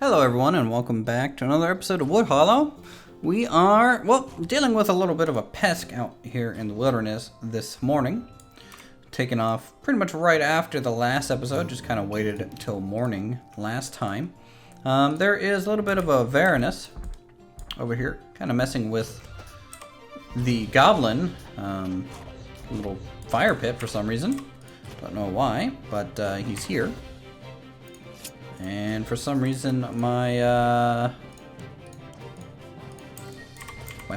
Hello everyone and welcome back to another episode of Wood Hollow. We are, well, dealing with a little bit of a pest out here in the wilderness this morning. Taking off pretty much right after the last episode, just kind of waited until morning last time. There is a little bit of a Varanus over here, kind of messing with the goblin little fire pit for some reason. Don't know why, but he's here. And for some reason, my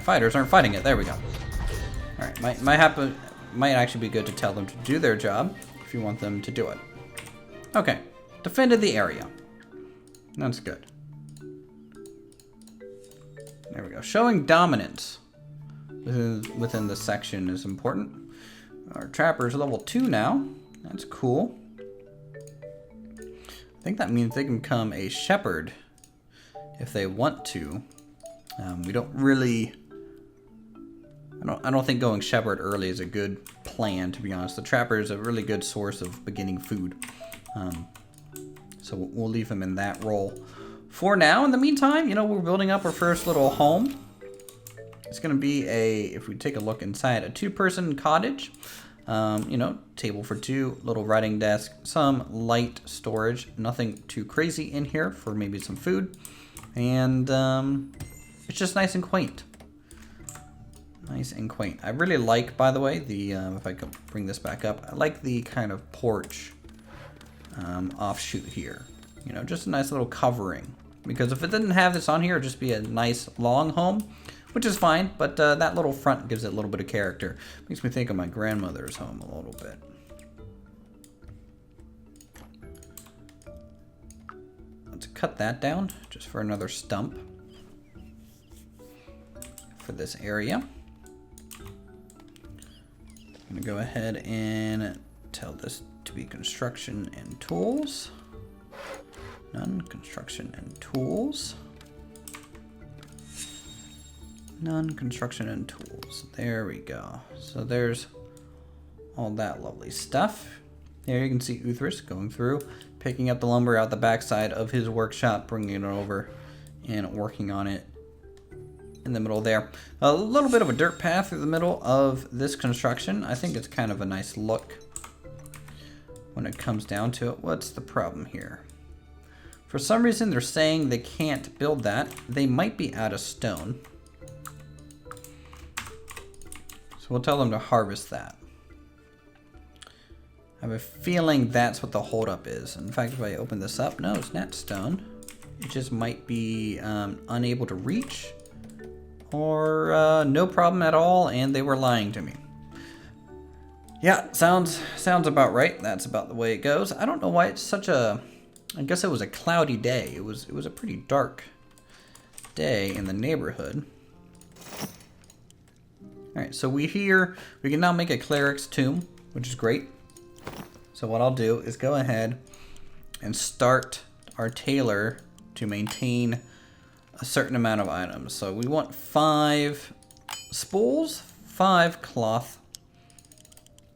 fighters aren't fighting it. There we go. All right, might actually be good to tell them to do their job if you want them to do it. Okay, defended the area. That's good. There we go. Showing dominance within the section is important. Our trapper's level 2 now. That's cool. I think that means they can become a shepherd if they want to. We don't really... I don't think going shepherd early is a good plan, to be honest. The trapper is a really good source of beginning food. So we'll leave him in that role for now. In the meantime, we're building up our first little home. It's going to be if we take a look inside, a 2-person cottage. Table for 2, little writing desk, some light storage, nothing too crazy in here for maybe some food. And it's just nice and quaint. Nice and quaint. I really like, by the way, the, if I can bring this back up, I like the kind of porch offshoot here. Just a nice little covering. Because if it didn't have this on here, it'd just be a nice long home. Which is fine, but that little front gives it a little bit of character. Makes me think of my grandmother's home a little bit. Let's cut that down just for another stump for this area. I'm going to go ahead and tell this to be construction and tools. None, construction and tools. None, construction and tools. There we go. So there's all that lovely stuff. There you can see Uthris going through, picking up the lumber out the backside of his workshop, bringing it over and working on it in the middle there. A little bit of a dirt path through the middle of this construction. I think it's kind of a nice look when it comes down to it. What's the problem here? For some reason, they're saying they can't build that. They might be out of stone. We'll tell them to harvest that. I have a feeling that's what the holdup is. In fact, if I open this up, no, it's not stone. It just might be unable to reach, or no problem at all, and they were lying to me. Yeah, sounds about right. That's about the way it goes. I don't know why it's such a... I guess it was a cloudy day. It was a pretty dark day in the neighborhood. Alright, so we can now make a cleric's tomb, which is great. So what I'll do is go ahead and start our tailor to maintain a certain amount of items. So we want 5 spools, 5 cloth,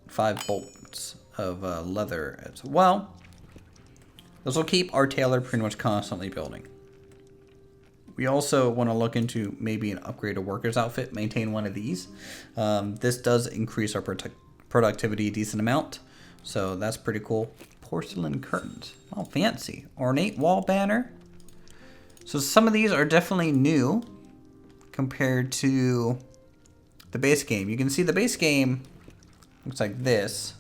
5 bolts of leather as well. This will keep our tailor pretty much constantly building. We also want to look into maybe an upgraded worker's outfit, maintain one of these. This does increase our productivity a decent amount, so that's pretty cool. Porcelain curtains, oh fancy. Ornate wall banner. So some of these are definitely new compared to the base game. You can see the base game looks like this.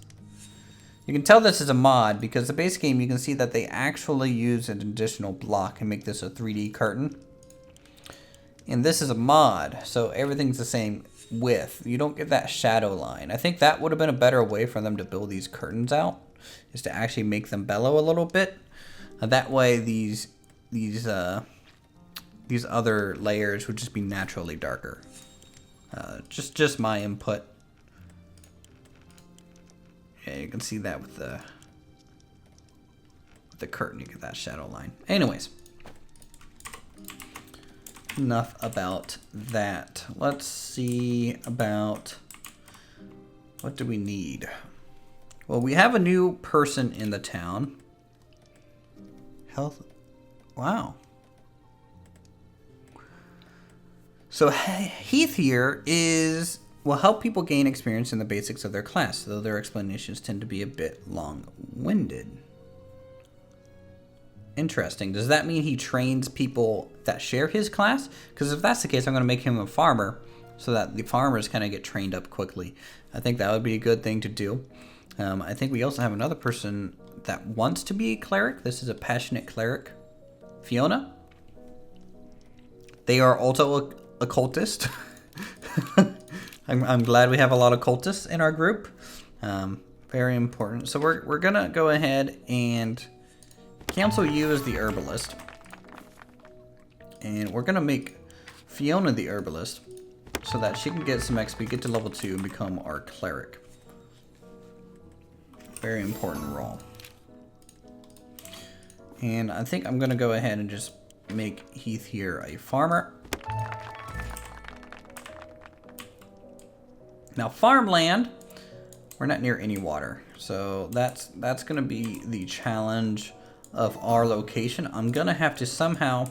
You can tell this is a mod because the base game, you can see that they actually use an additional block and make this a 3D curtain. And this is a mod, so everything's the same width. You don't get that shadow line. I think that would have been a better way for them to build these curtains out, is to actually make them bellow a little bit. That way these other layers would just be naturally darker. Just my input. Yeah, you can see that with the curtain, you get that shadow line. Anyways. Enough about that. Let's see about what do we need. Well, we have a new person in the town. Health. Wow. So Heath here will help people gain experience in the basics of their class, though their explanations tend to be a bit long-winded. Interesting. Does that mean he trains people that share his class? Because if that's the case, I'm going to make him a farmer so that the farmers kind of get trained up quickly. I think that would be a good thing to do. I think we also have another person that wants to be a cleric. This is a passionate cleric, Fiona. They are also a cultist. I'm glad we have a lot of cultists in our group. Very important. So we're gonna go ahead and cancel you as the herbalist, and we're gonna make Fiona the herbalist so that she can get some XP, get to level 2, and become our cleric. Very important role. And I think I'm gonna go ahead and just make Heath here a farmer. Now farmland, we're not near any water, so that's gonna be the challenge of our location. I'm gonna have to somehow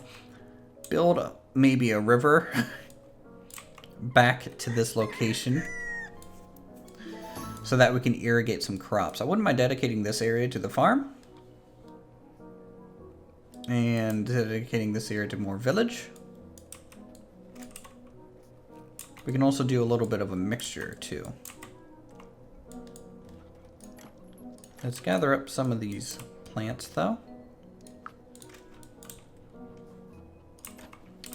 build maybe a river back to this location so that we can irrigate some crops. I wouldn't mind dedicating this area to the farm and dedicating this area to more village. We can also do a little bit of a mixture too. Let's gather up some of these plants though.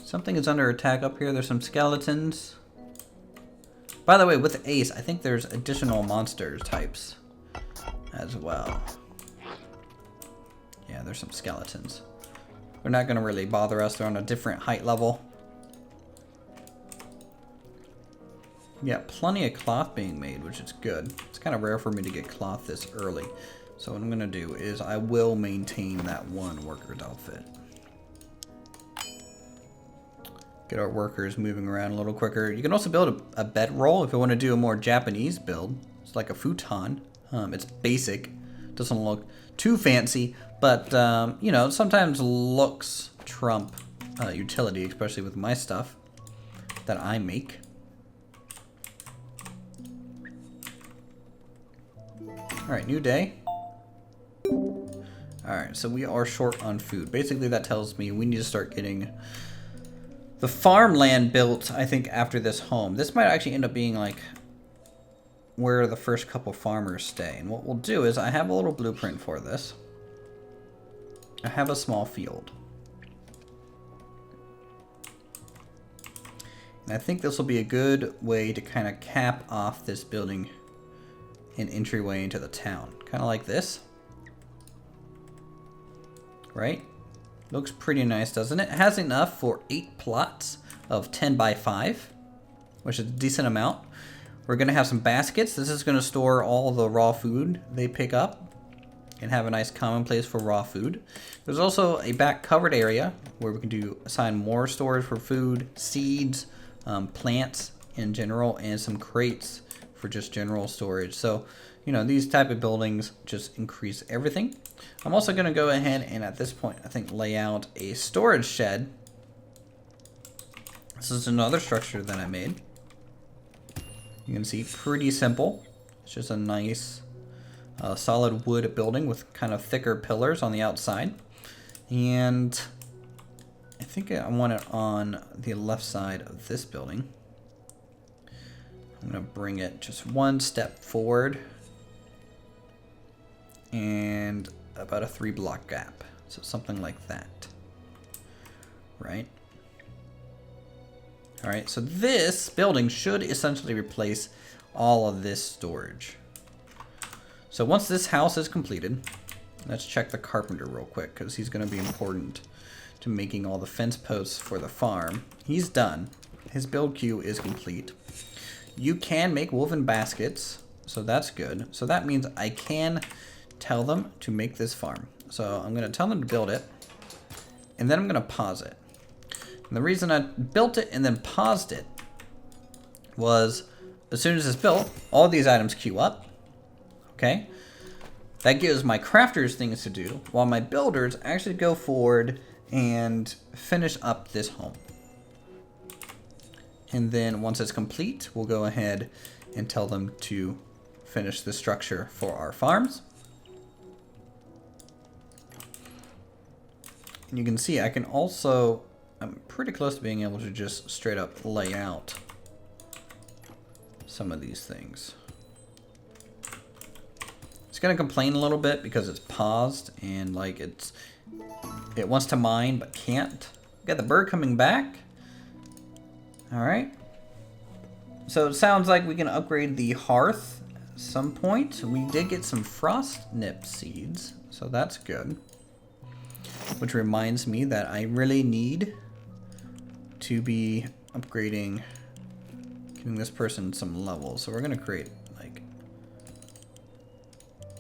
Something is under attack up here. There's some skeletons. By the way, with Ace, I think there's additional monster types as well. Yeah, there's some skeletons. They're not going to really bother us. They're on a different height level. Yeah, plenty of cloth being made, which is good. It's kind of rare for me to get cloth this early. So what I'm going to do is I will maintain that one worker's outfit. Get our workers moving around a little quicker. You can also build a bedroll if you want to do a more Japanese build. It's like a futon. It's basic. Doesn't look too fancy, but you know, sometimes looks trump utility, especially with my stuff that I make. Alright, new day. Alright, so we are short on food. Basically that tells me we need to start getting the farmland built, I think, after this home. This might actually end up being like where the first couple farmers stay. And what we'll do is I have a little blueprint for this. I have a small field. And I think this will be a good way to kind of cap off this building an entryway into the town. Kind of like this. Right? Looks pretty nice, doesn't it? It has enough for 8 plots of 10 by 5, which is a decent amount. We're going to have some baskets. This is going to store all the raw food they pick up and have a nice common place for raw food. There's also a back covered area where we can assign more storage for food, seeds, plants in general, and some crates for just general storage. So, you know, these type of buildings just increase everything. I'm also going to go ahead and at this point, I think, lay out a storage shed. This is another structure that I made. You can see, pretty simple. It's just a nice solid wood building with kind of thicker pillars on the outside. And I think I want it on the left side of this building. I'm going to bring it just one step forward and about a 3-block gap. So something like that. Right? Alright, so this building should essentially replace all of this storage. So once this house is completed, let's check the carpenter real quick because he's going to be important to making all the fence posts for the farm. He's done. His build queue is complete. You can make woven baskets, so that's good. So that means I can tell them to make this farm. So I'm going to tell them to build it, and then I'm going to pause it. And the reason I built it and then paused it was as soon as it's built, all these items queue up. Okay? That gives my crafters things to do, while my builders actually go forward and finish up this home. And then once it's complete, we'll go ahead and tell them to finish the structure for our farms. And you can see I can also, I'm pretty close to being able to just straight up lay out some of these things. It's gonna complain a little bit because it's paused and like it wants to mine but can't. Got the bird coming back. All right. So it sounds like we can upgrade the hearth at some point. We did get some frost nip seeds, so that's good. Which reminds me that I really need to be upgrading, giving this person some levels. So we're gonna create like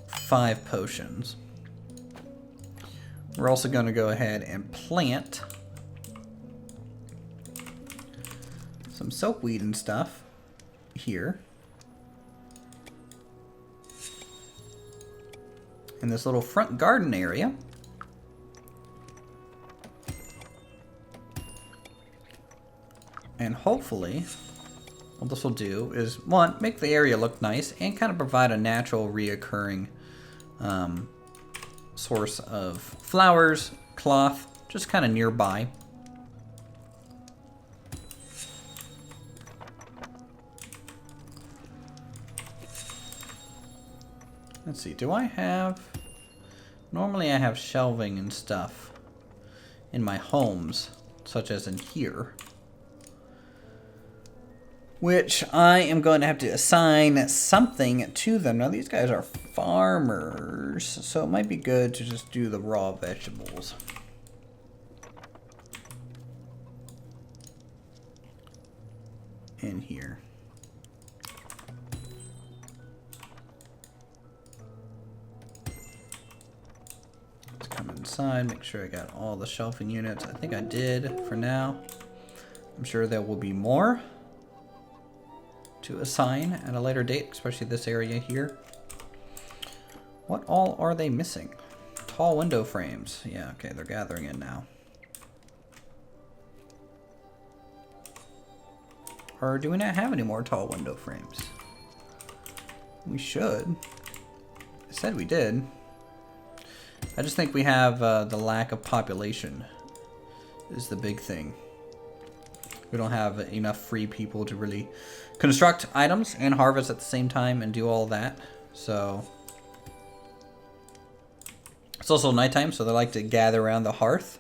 5 potions. We're also gonna go ahead and plant some silkweed and stuff here in this little front garden area. And hopefully what this will do is, one, make the area look nice and kind of provide a natural reoccurring source of flowers, cloth, just kind of nearby. Let's see, do I have... Normally I have shelving and stuff in my homes, such as in here. Which I am going to have to assign something to them. Now these guys are farmers, so it might be good to just do the raw vegetables. In here. Let's come inside, make sure I got all the shelving units. I think I did for now. I'm sure there will be more to assign at a later date, especially this area here. What all are they missing? Tall window frames. Yeah, okay, they're gathering in now. Or do we not have any more tall window frames? We should. I said we did. I just think we have the lack of population is the big thing. We don't have enough free people to really construct items and harvest at the same time and do all that. So it's also nighttime, so they like to gather around the hearth,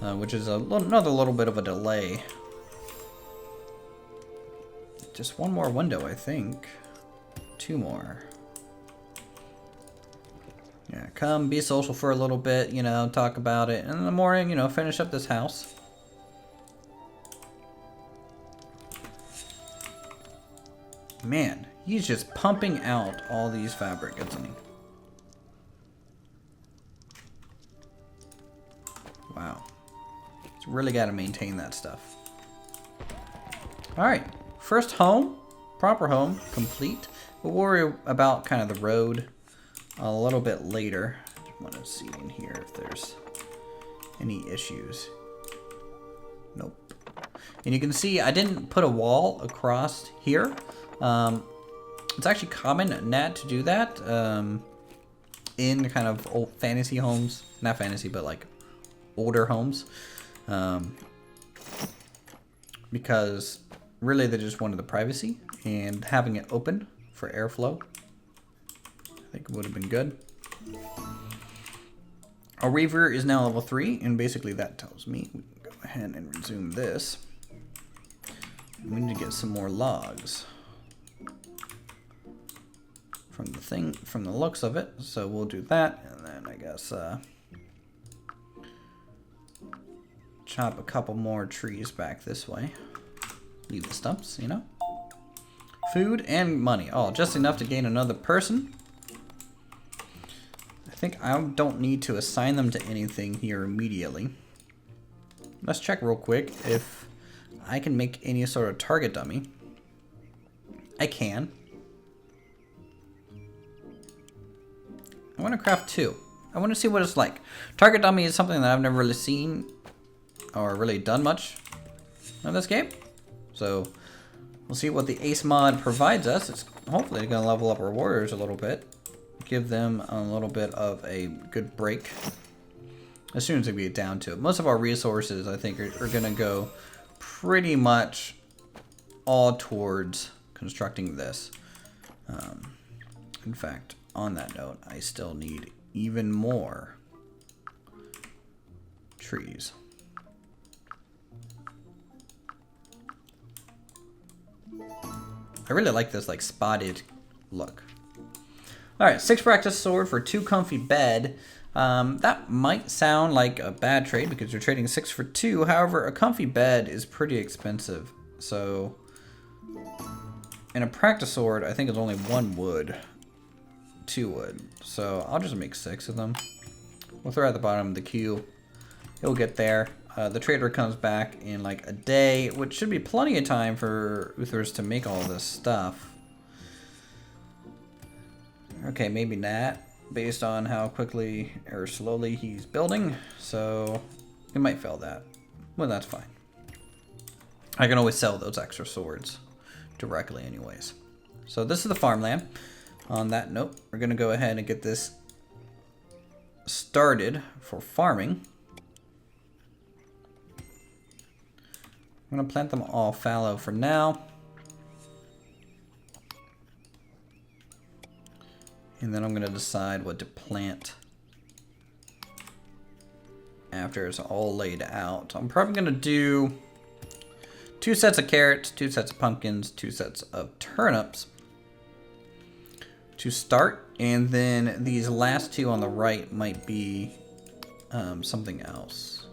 which is another little bit of a delay. Just one more window, I think. 2 more. Yeah, come be social for a little bit, you know, talk about it. And in the morning, you know, finish up this house. Man, he's just pumping out all these fabric, isn't he? Wow. He's really got to maintain that stuff. Alright, first home, proper home, complete. We'll worry about kind of the road a little bit later. I want to see in here if there's any issues. Nope. And you can see I didn't put a wall across here. It's actually common not to do that in kind of old fantasy homes. Not fantasy, but like older homes. Because really they just wanted the privacy, and having it open for airflow I think would have been good. Our Weaver is now level 3, and basically that tells me we can go ahead and resume this. We need to get some more logs from the looks of it, so we'll do that, and then I guess chop a couple more trees back this way. Leave the stumps, you know. Food and money. Oh, just enough to gain another person. I think I don't need to assign them to anything here immediately. Let's check real quick if I can make any sort of target dummy. I can. I want to craft 2. I want to see what it's like. Target dummy is something that I've never really seen or really done much in this game. So we'll see what the Ace mod provides us. It's hopefully going to level up our warriors a little bit. Give them a little bit of a good break as soon as we get down to it. Most of our resources, I think, are going to go pretty much all towards constructing this. In fact, on that note, I still need even more trees. I really like this like spotted look. All right, 6 practice sword for 2 comfy bed. That might sound like a bad trade because you're trading 6 for 2. However, a comfy bed is pretty expensive. So, in a practice sword, I think it's only 1 wood, 2 wood. So I'll just make 6 of them. We'll throw at the bottom of the queue. It'll get there. The trader comes back in like a day, which should be plenty of time for Uthris to make all this stuff. Okay, maybe not, based on how quickly or slowly he's building. So we might fail that. Well, that's fine. I can always sell those extra swords directly anyways. So this is the farmland. On that note, we're going to go ahead and get this started for farming. I'm going to plant them all fallow for now. And then I'm going to decide what to plant after it's all laid out. I'm probably going to do 2 sets of carrots, 2 sets of pumpkins, 2 sets of turnips to start. And then these last 2 on the right might be something else.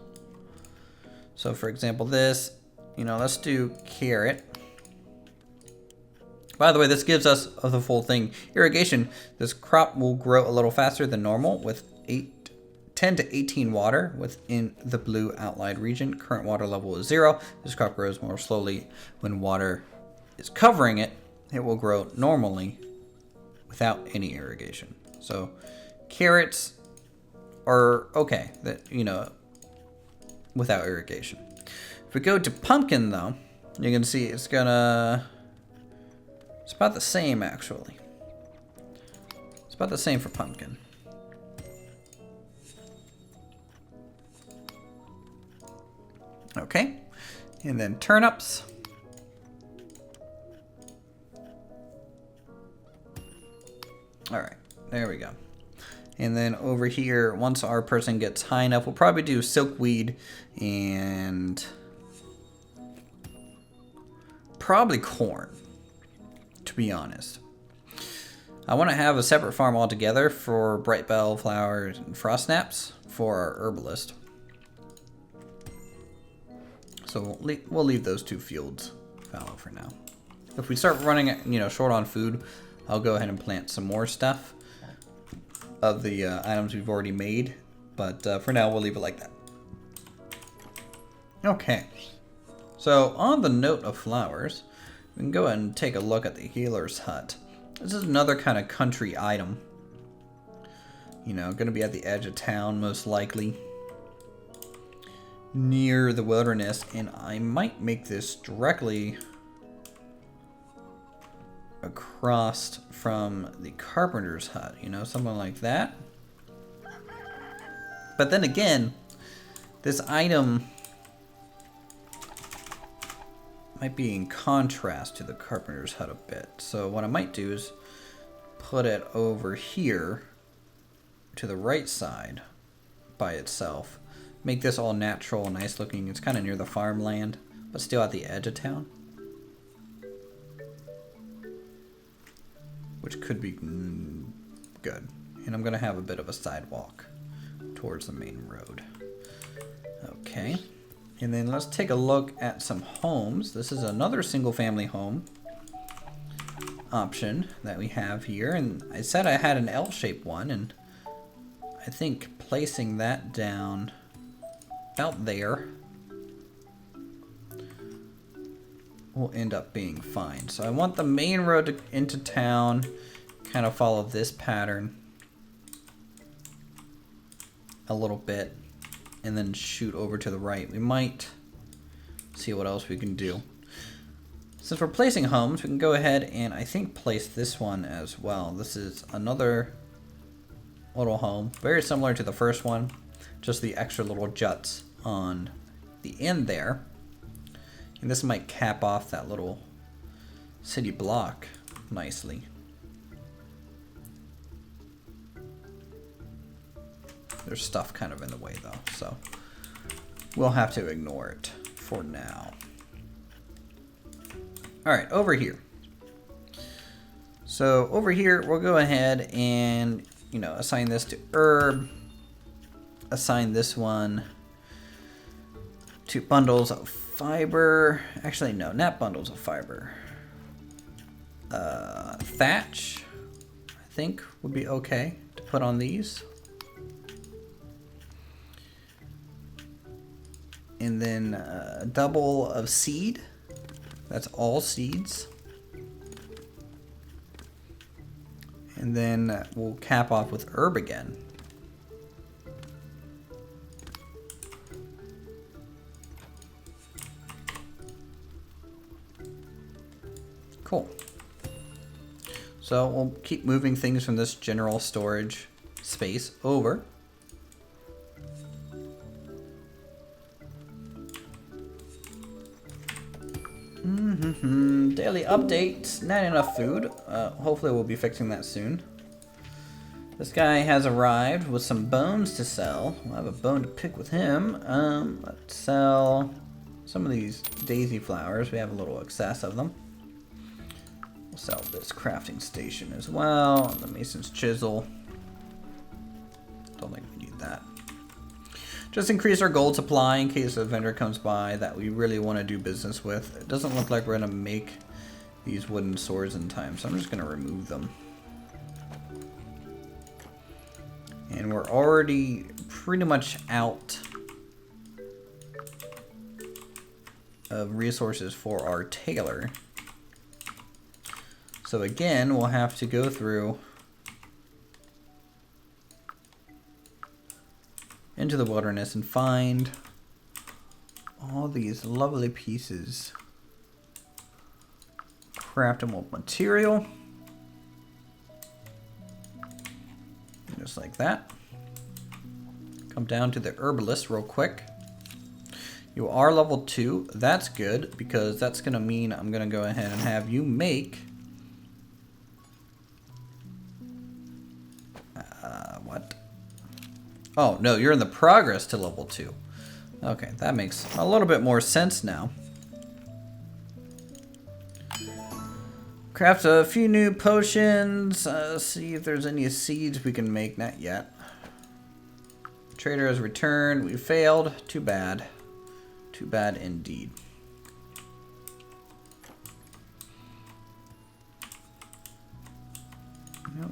So for example, this, you know, let's do carrot. By the way, this gives us the full thing. Irrigation. This crop will grow a little faster than normal with 10 to 18 water within the blue outlined region. Current water level is 0. This crop grows more slowly when water is covering it. It will grow normally without any irrigation. So carrots are okay, that, you know, without irrigation. If we go to pumpkin though, you can see it's about the same actually. It's about the same for pumpkin. Okay, and then turnips. All right, there we go. And then over here, once our person gets high enough, we'll probably do silkweed and probably corn, to be honest. I want to have a separate farm altogether for bright bell flowers and frost snaps for our herbalist. So we'll leave those 2 fields fallow for now. If we start running, you know, short on food, I'll go ahead and plant some more stuff of the items we've already made. But for now, we'll leave it like that. Okay. So on the note of flowers, we can go ahead and take a look at the healer's hut. This is another kind of country item. You know, going to be at the edge of town, most likely. Near the wilderness. And I might make this directly across from the carpenter's hut. You know, something like that. But then again, this item might be in contrast to the carpenter's hut a bit. So what I might do is put it over here to the right side by itself. Make this all natural and nice looking. It's kind of near the farmland, but still at the edge of town. Which could be good. And I'm going to have a bit of a sidewalk towards the main road. Okay. And then let's take a look at some homes. This is another single family home option that we have here. And I said I had an L-shaped one, and I think placing that down about there will end up being fine. So I want the main road into town kind of follow this pattern a little bit and then shoot over to the right. We might see what else we can do. Since we're placing homes, we can go ahead and I think place this one as well. This is another little home, very similar to the first one, just the extra little juts on the end there. And this might cap off that little city block nicely. There's stuff kind of in the way though, so we'll have to ignore it for now. All right, over here. So over here, we'll go ahead and, you know, assign this to herb, assign this one to bundles of fiber. Actually, no, not bundles of fiber. Thatch, I think, would be okay to put on these. And then a double of seed. That's all seeds. And then we'll cap off with herb again. Cool. So we'll keep moving things from this general storage space over. Daily update, not enough food. Hopefully we'll be fixing that soon. This guy has arrived with some bones to sell. We'll have a bone to pick with him. Let's sell some of these daisy flowers. We have a little excess of them. We'll sell this crafting station as well. The mason's chisel. Don't think we need that. Just increase our gold supply in case a vendor comes by that we really want to do business with. It doesn't look like we're going to make these wooden swords in time, so I'm just going to remove them. And we're already pretty much out of resources for our tailor. So again, we'll have to go through into the wilderness and find all these lovely pieces. Craftable material. Just like that. Come down to the herbalist real quick. You are level 2. That's good because that's going to mean I'm going to go ahead and have you make what? Oh, no, you're in the progress to level 2. Okay, that makes a little bit more sense now. Craft a few new potions. See if there's any seeds we can make. Not yet. Trader has returned. We failed. Too bad. Too bad indeed.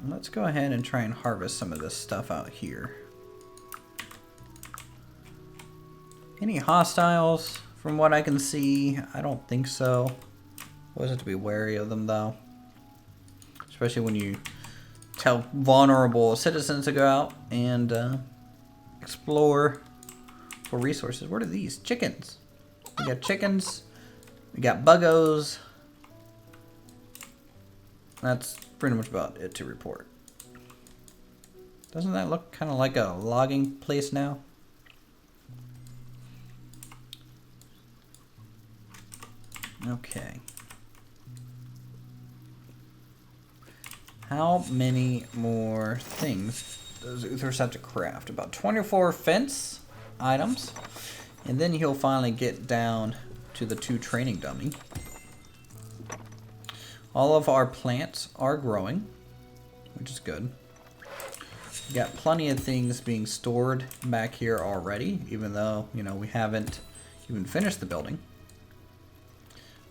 Let's go ahead and try and harvest some of this stuff out here. Any hostiles from what I can see? I don't think so. Always have to be wary of them though. Especially when you tell vulnerable citizens to go out and explore for resources. What are these? Chickens. We got chickens. We got buggos. That's pretty much about it to report. Doesn't that look kind of like a logging place now? Okay. How many more things does Uthris have to craft? About 24 fence items. And then he'll finally get down to the 2 training dummy. All of our plants are growing, which is good. We got plenty of things being stored back here already, even though, you know, we haven't even finished the building.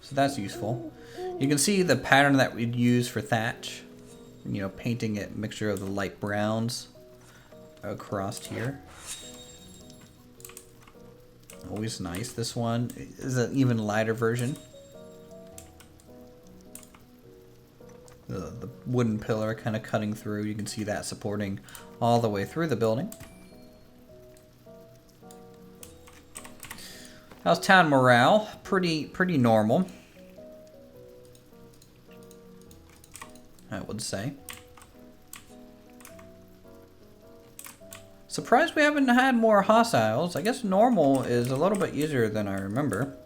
So that's useful. You can see the pattern that we'd use for thatch. You know, painting it mixture of the light browns across here. Always nice. This one is an even lighter version. The wooden pillar kind of cutting through. You can see that supporting all the way through the building. How's town morale? Pretty normal. would say. Surprised we haven't had more hostiles. I guess normal is a little bit easier than I remember.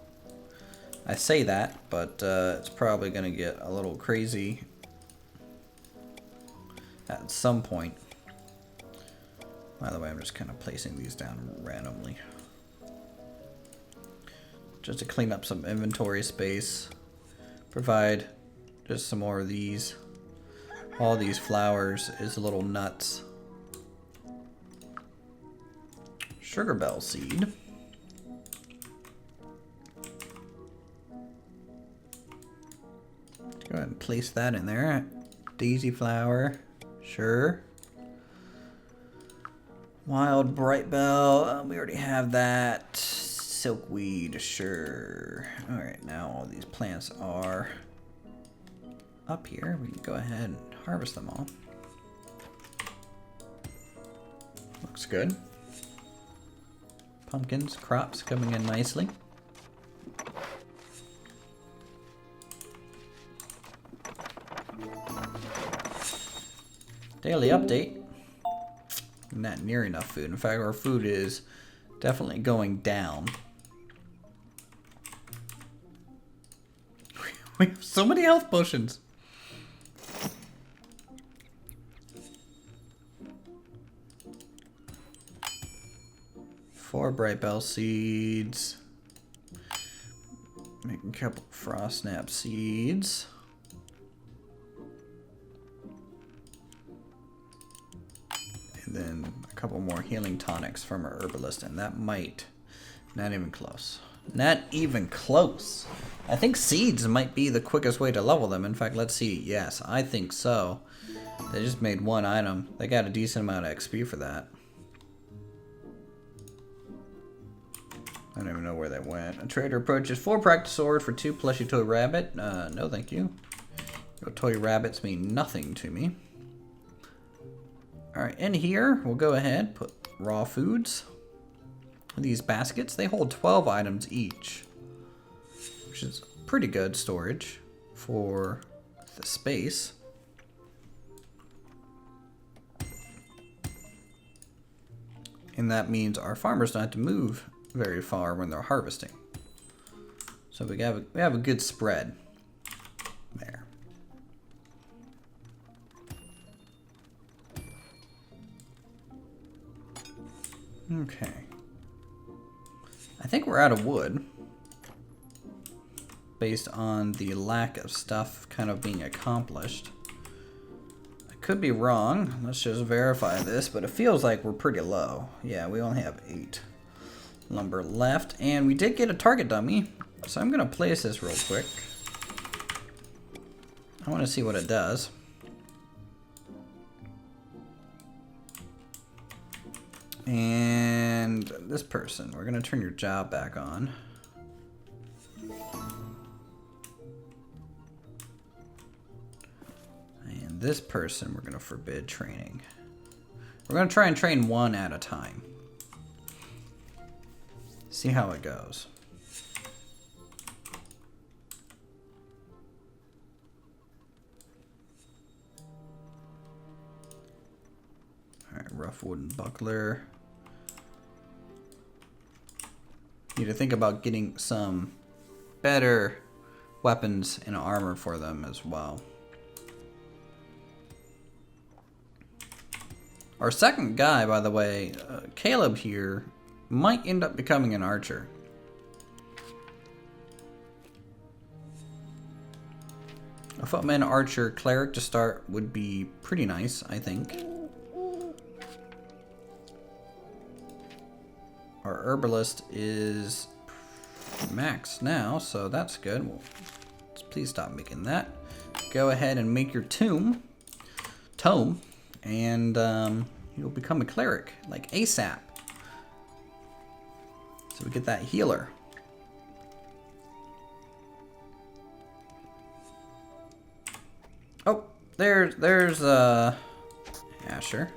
I say that, but it's probably going to get a little crazy at some point. By the way, I'm just kind of placing these down randomly. Just to clean up some inventory space. Provide just some more of these. All these flowers is a little nuts. Sugar bell seed. Go ahead and place that in there. Daisy flower. Sure. Wild bright bell. We already have that. Silkweed. Sure. Alright, now all these plants are up here. We can go ahead and harvest them all. Looks good. Pumpkins, crops coming in nicely. Daily update. Not near enough food. In fact, our food is definitely going down. We have so many health potions. Four bright bell seeds. Make a couple frost snap seeds. And then a couple more healing tonics from our herbalist, and that might, not even close. Not even close. I think seeds might be the quickest way to level them. In fact, let's see. Yes, I think so. They just made one item. They got a decent amount of XP for that. I don't even know where that went. A trader approaches 4 practice sword for 2 plushy toy rabbit. No thank you. Your toy rabbits mean nothing to me. Alright, in here, we'll go ahead, put raw foods. These baskets, they hold 12 items each, which is pretty good storage for the space. And that means our farmers don't have to move very far when they're harvesting. So we have a good spread there. Okay. I think we're out of wood based on the lack of stuff kind of being accomplished. I could be wrong. Let's just verify this, but it feels like we're pretty low. Yeah, we only have 8 lumber left, and we did get a target dummy, so I'm gonna place this real quick. I want to see what it does. And this person, we're gonna turn your job back on. And this person, we're gonna forbid training. We're gonna try and train 1 at a time. See how it goes. Alright, rough wooden buckler. Need to think about getting some better weapons and armor for them as well. Our second guy, by the way, Caleb here, might end up becoming an archer. A footman, archer, cleric to start would be pretty nice, I think. Our herbalist is max now, so that's good. Well, please stop making that. Go ahead and make your tome, and you'll become a cleric, like ASAP. So we get that healer. Oh, there's Asher.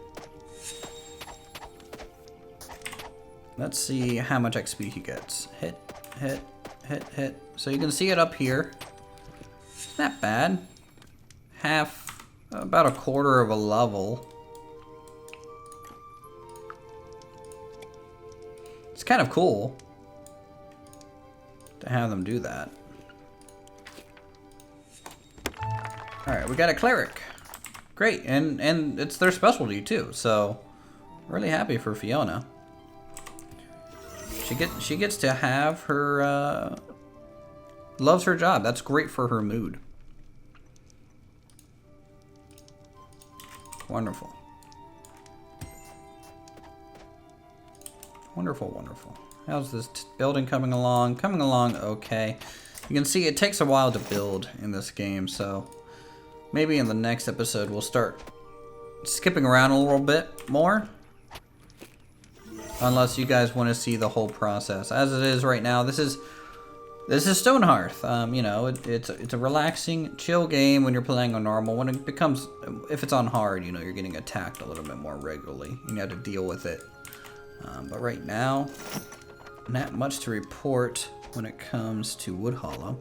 Let's see how much XP he gets. Hit, hit, hit, hit. So you can see it up here. It's not bad. Half about a quarter of a level. It's kind of cool to have them do that. Alright, we got a cleric. Great, and it's their specialty too, so really happy for Fiona. She gets to have her loves her job. That's great for her mood. Wonderful. Wonderful, wonderful. How's this building coming along? Coming along okay. You can see it takes a while to build in this game, so maybe in the next episode we'll start skipping around a little bit more. Unless you guys want to see the whole process. As it is right now, this is Stonehearth. You know, it's a relaxing, chill game when you're playing on normal. When it becomes, if it's on hard, you know, you're getting attacked a little bit more regularly. You have to deal with it. But right now, not much to report when it comes to Wood Hollow.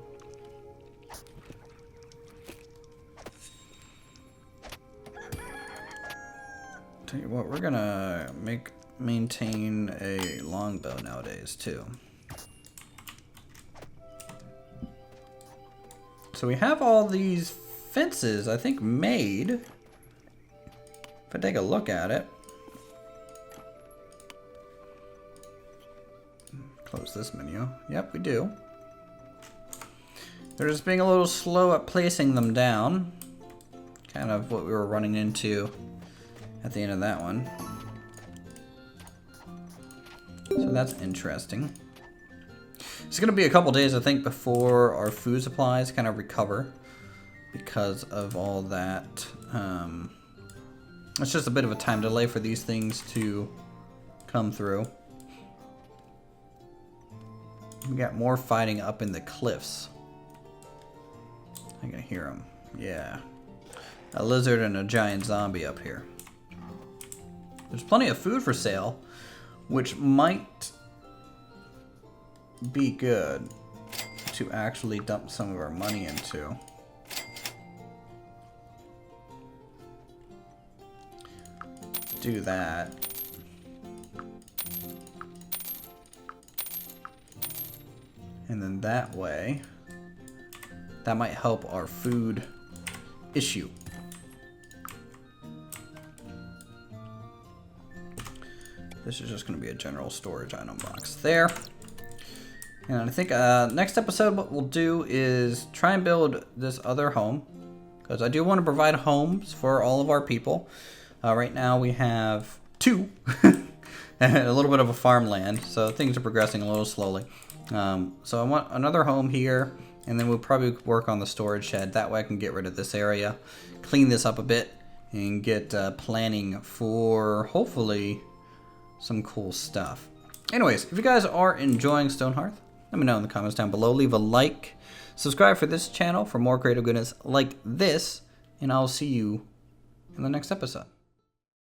Tell you what, we're gonna maintain a longbow nowadays too. So we have all these fences, I think, made. If I take a look at it. Close this menu. Yep, we do. They're just being a little slow at placing them down. Kind of what we were running into at the end of that one. So that's interesting. It's going to be a couple days, I think, before our food supplies kind of recover because of all that. It's just a bit of a time delay for these things to come through. We got more fighting up in the cliffs. I can hear them. Yeah. A lizard and a giant zombie up here. There's plenty of food for sale, which might be good to actually dump some of our money into. Do that. And then that way, that might help our food issue. This is just going to be a general storage item box there. And I think next episode what we'll do is try and build this other home. Because I do want to provide homes for all of our people. Right now we have 2. And a little bit of a farmland. So things are progressing a little slowly. So I want another home here. And then we'll probably work on the storage shed. That way I can get rid of this area. Clean this up a bit. And get planning for hopefully some cool stuff. Anyways, if you guys are enjoying Stonehearth, let me know in the comments down below. Leave a like. Subscribe for this channel for more creative goodness like this. And I'll see you in the next episode.